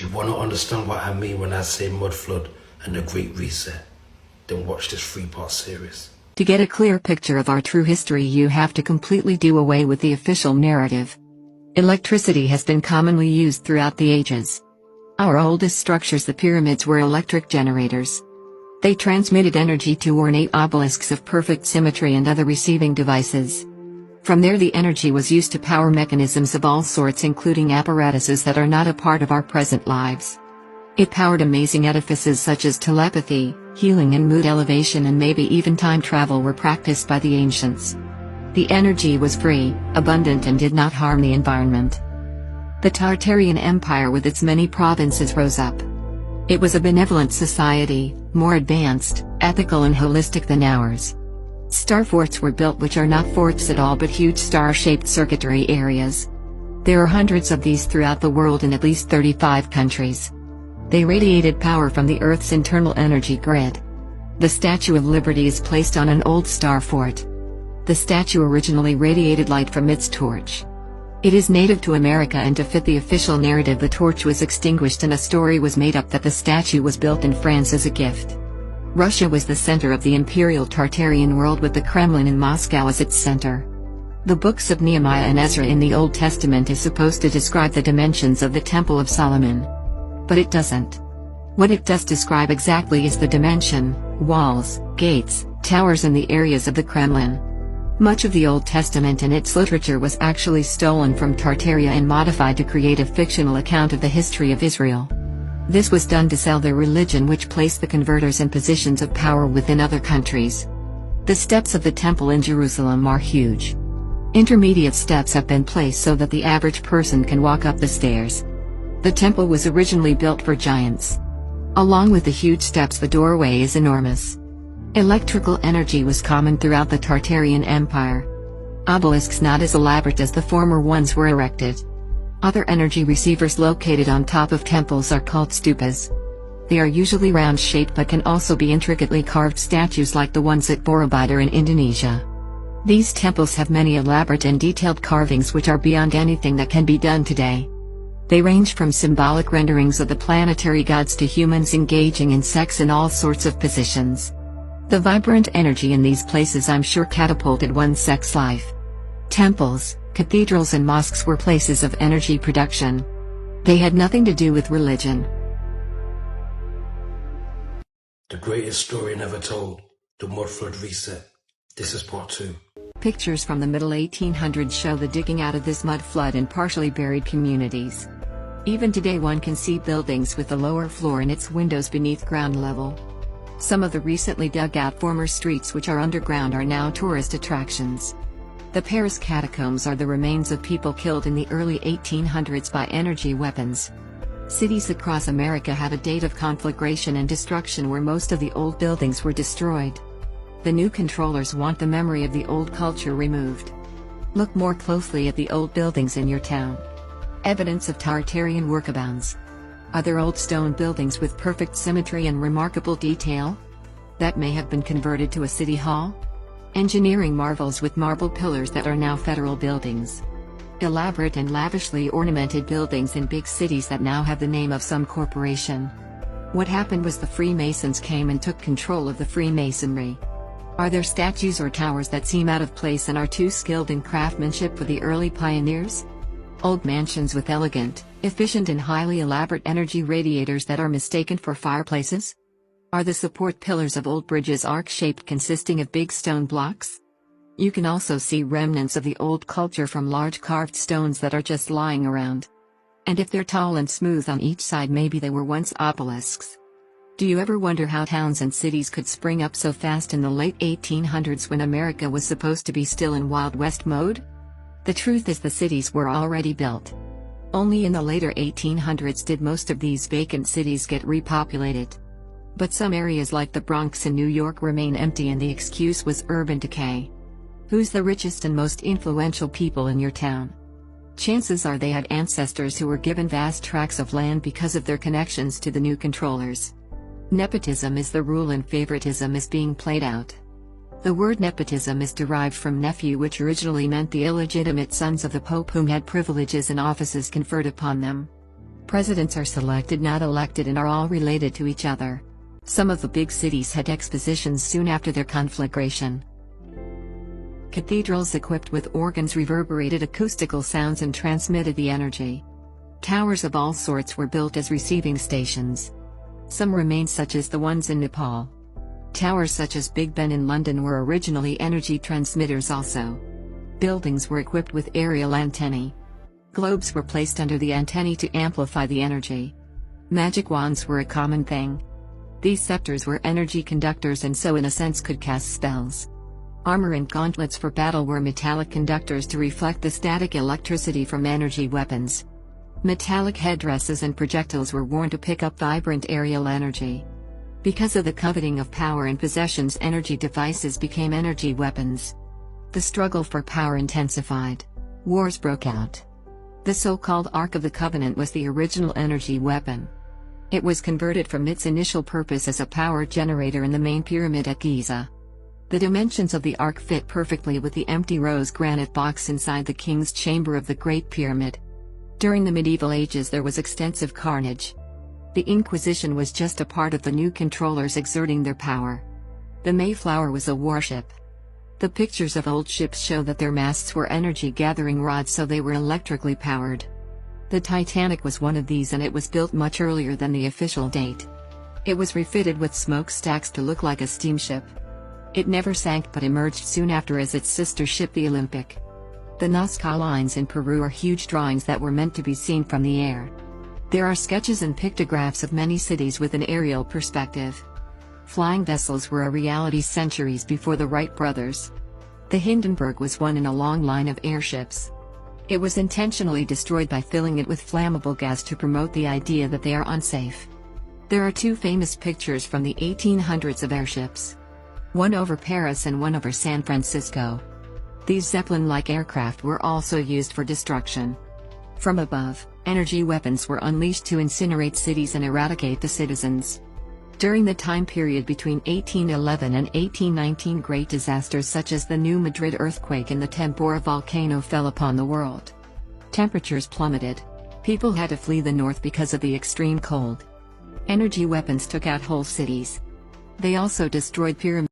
If you want to understand what I mean when I say mud flood and the Great Reset, then watch this 3-part series. To get a clear picture of our true history, you have to completely do away with the official narrative. Electricity has been commonly used throughout the ages. Our oldest structures, the pyramids, were electric generators. They transmitted energy to ornate obelisks of perfect symmetry and other receiving devices. From there, the energy was used to power mechanisms of all sorts, including apparatuses that are not a part of our present lives. It powered amazing edifices such as telepathy, healing and mood elevation, and maybe even time travel were practiced by the ancients. The energy was free, abundant, and did not harm the environment. The Tartarian Empire with its many provinces rose up. It was a benevolent society, more advanced, ethical and holistic than ours. Star forts were built, which are not forts at all but huge star-shaped circuitry areas. There are hundreds of these throughout the world in at least 35 countries. They radiated power from the Earth's internal energy grid. The Statue of Liberty is placed on an old star fort. The statue originally radiated light from its torch. It is native to America, and to fit the official narrative, the torch was extinguished and a story was made up that the statue was built in France as a gift. Russia was the center of the imperial Tartarian world, with the Kremlin in Moscow as its center. The books of Nehemiah and Ezra in the Old Testament is supposed to describe the dimensions of the Temple of Solomon. But it doesn't. What it does describe exactly is the dimension, walls, gates, towers, and the areas of the Kremlin. Much of the Old Testament and its literature was actually stolen from Tartaria and modified to create a fictional account of the history of Israel. This was done to sell their religion, which placed the converters in positions of power within other countries. The steps of the temple in Jerusalem are huge. Intermediate steps have been placed so that the average person can walk up the stairs. The temple was originally built for giants. Along with the huge steps, the doorway is enormous. Electrical energy was common throughout the Tartarian Empire. Obelisks not as elaborate as the former ones were erected. Other energy receivers located on top of temples are called stupas. They are usually round-shaped but can also be intricately carved statues like the ones at Borobudur in Indonesia. These temples have many elaborate and detailed carvings which are beyond anything that can be done today. They range from symbolic renderings of the planetary gods to humans engaging in sex in all sorts of positions. The vibrant energy in these places, I'm sure, catapulted one's sex life. Temples, cathedrals and mosques were places of energy production. They had nothing to do with religion. The greatest story never told, the mud flood reset. This is part 2. Pictures from the middle 1800s show the digging out of this mud flood in partially buried communities. Even today one can see buildings with the lower floor and its windows beneath ground level. Some of the recently dug out former streets which are underground are now tourist attractions. The Paris catacombs are the remains of people killed in the early 1800s by energy weapons. Cities across America have a date of conflagration and destruction where most of the old buildings were destroyed. The new controllers want the memory of the old culture removed. Look more closely at the old buildings in your town. Evidence of Tartarian work abounds. Are there old stone buildings with perfect symmetry and remarkable detail? That may have been converted to a city hall? Engineering marvels with marble pillars that are now federal buildings. Elaborate and lavishly ornamented buildings in big cities that now have the name of some corporation. What happened was the Freemasons came and took control of the Freemasonry. Are there statues or towers that seem out of place and are too skilled in craftsmanship for the early pioneers? Old mansions with elegant, efficient and highly elaborate energy radiators that are mistaken for fireplaces? Are the support pillars of old bridges arc-shaped, consisting of big stone blocks? You can also see remnants of the old culture from large carved stones that are just lying around. And if they're tall and smooth on each side, maybe they were once obelisks. Do you ever wonder how towns and cities could spring up so fast in the late 1800s when America was supposed to be still in Wild West mode? The truth is the cities were already built. Only in the later 1800s did most of these vacant cities get repopulated. But some areas like the Bronx in New York remain empty, and the excuse was urban decay. Who's the richest and most influential people in your town? Chances are they had ancestors who were given vast tracts of land because of their connections to the new controllers. Nepotism is the rule and favoritism is being played out. The word nepotism is derived from nephew, which originally meant the illegitimate sons of the Pope whom had privileges and offices conferred upon them. Presidents are selected, not elected, and are all related to each other. Some of the big cities had expositions soon after their conflagration. Cathedrals equipped with organs reverberated acoustical sounds and transmitted the energy. Towers of all sorts were built as receiving stations. Some remain, such as the ones in Nepal. Towers such as Big Ben in London were originally energy transmitters also. Buildings were equipped with aerial antennae. Globes were placed under the antennae to amplify the energy. Magic wands were a common thing. These scepters were energy conductors and so in a sense could cast spells. Armor and gauntlets for battle were metallic conductors to reflect the static electricity from energy weapons. Metallic headdresses and projectiles were worn to pick up vibrant aerial energy. Because of the coveting of power and possessions, energy devices became energy weapons. The struggle for power intensified. Wars broke out. The so-called Ark of the Covenant was the original energy weapon. It was converted from its initial purpose as a power generator in the main pyramid at Giza. The dimensions of the Ark fit perfectly with the empty rose granite box inside the king's chamber of the Great Pyramid. During the medieval ages there was extensive carnage. The Inquisition was just a part of the new controllers exerting their power. The Mayflower was a warship. The pictures of old ships show that their masts were energy-gathering rods, so they were electrically powered. The Titanic was one of these, and it was built much earlier than the official date. It was refitted with smokestacks to look like a steamship. It never sank but emerged soon after as its sister ship, the Olympic. The Nazca lines in Peru are huge drawings that were meant to be seen from the air. There are sketches and pictographs of many cities with an aerial perspective. Flying vessels were a reality centuries before the Wright brothers. The Hindenburg was one in a long line of airships. It was intentionally destroyed by filling it with flammable gas to promote the idea that they are unsafe. There are two famous pictures from the 1800s of airships. One over Paris and one over San Francisco. These Zeppelin-like aircraft were also used for destruction. From above, energy weapons were unleashed to incinerate cities and eradicate the citizens. During the time period between 1811 and 1819, great disasters such as the New Madrid earthquake and the Tambora volcano fell upon the world. Temperatures plummeted. People had to flee the north because of the extreme cold. Energy weapons took out whole cities. They also destroyed pyramids.